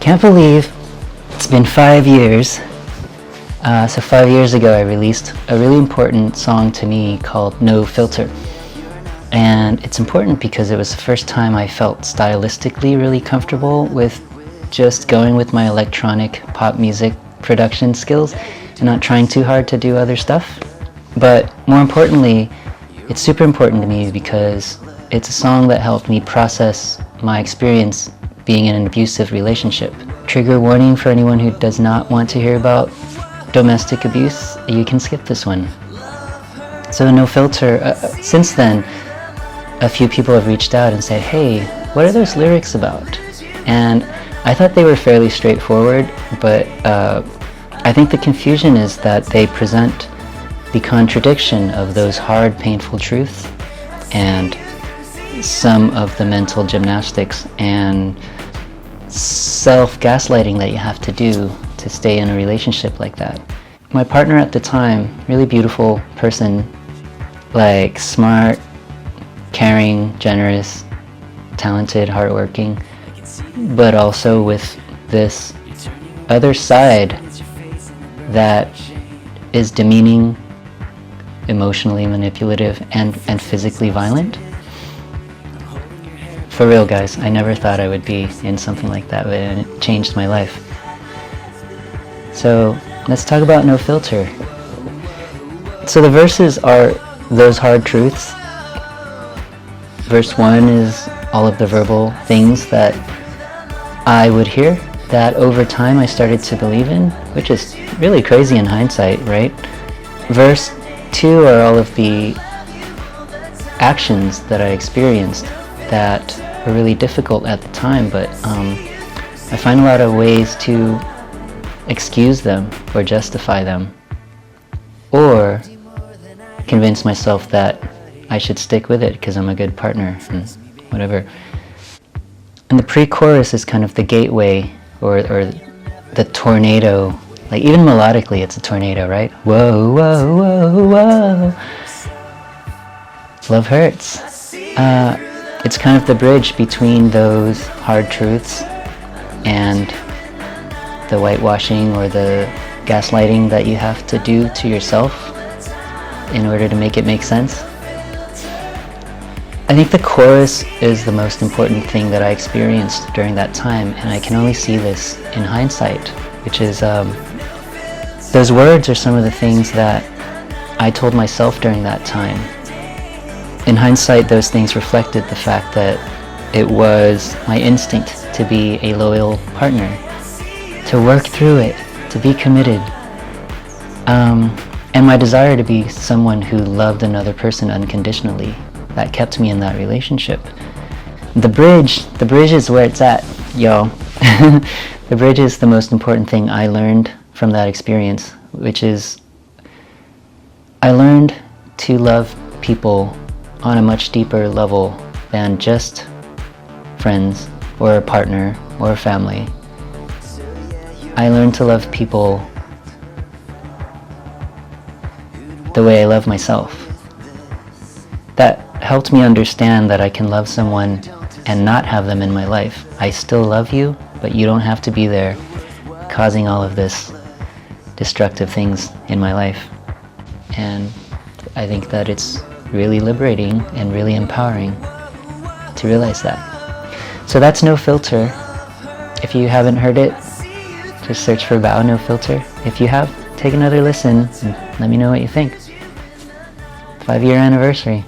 Can't believe it's been 5 years. So 5 years ago I released a really important song to me called No Filter. And it's important because it was the first time I felt stylistically really comfortable with just going with my electronic pop music production skills and not trying too hard to do other stuff. But more importantly, it's super important to me because it's a song that helped me process my experience being in an abusive relationship. Trigger warning for anyone who does not want to hear about domestic abuse, you can skip this one. So No Filter, since then, a few people have reached out and said, hey, what are those lyrics about? And I thought they were fairly straightforward, but I think the confusion is that they present the contradiction of those hard, painful truths and some of the mental gymnastics and self-gaslighting that you have to do to stay in a relationship like that. My partner at the time, really beautiful person, like smart, caring, generous, talented, hardworking, but also with this other side that is demeaning, emotionally manipulative, and physically violent. For real, guys, I never thought I would be in something like that, but it changed my life. So let's talk about No Filter. So the verses are those hard truths. Verse 1 is all of the verbal things that I would hear that over time I started to believe in, which is really crazy in hindsight, right? Verse 2 are all of the actions that I experienced that were really difficult at the time, but I find a lot of ways to excuse them or justify them or convince myself that I should stick with it because I'm a good partner and whatever. And the pre-chorus is kind of the gateway or the tornado. Like even melodically it's a tornado, right? Whoa, whoa, whoa, whoa. Love hurts. It's kind of the bridge between those hard truths and the whitewashing or the gaslighting that you have to do to yourself in order to make it make sense. I think the chorus is the most important thing that I experienced during that time, and I can only see this in hindsight, which is those words are some of the things that I told myself during that time. In hindsight, those things reflected the fact that it was my instinct to be a loyal partner, to work through it, to be committed, and my desire to be someone who loved another person unconditionally. That kept me in that relationship. The bridge is where it's at, yo. The bridge is the most important thing I learned from that experience, which is I learned to love people on a much deeper level than just friends or a partner or a family. I learned to love people the way I love myself. That helped me understand that I can love someone and not have them in my life. I still love you, but you don't have to be there causing all of this destructive things in my life. And I think that it's really liberating and really empowering to realize that. So that's No Filter. If you haven't heard it, just search for BAO No Filter. If you have, take another listen and let me know what you think. 5-year anniversary.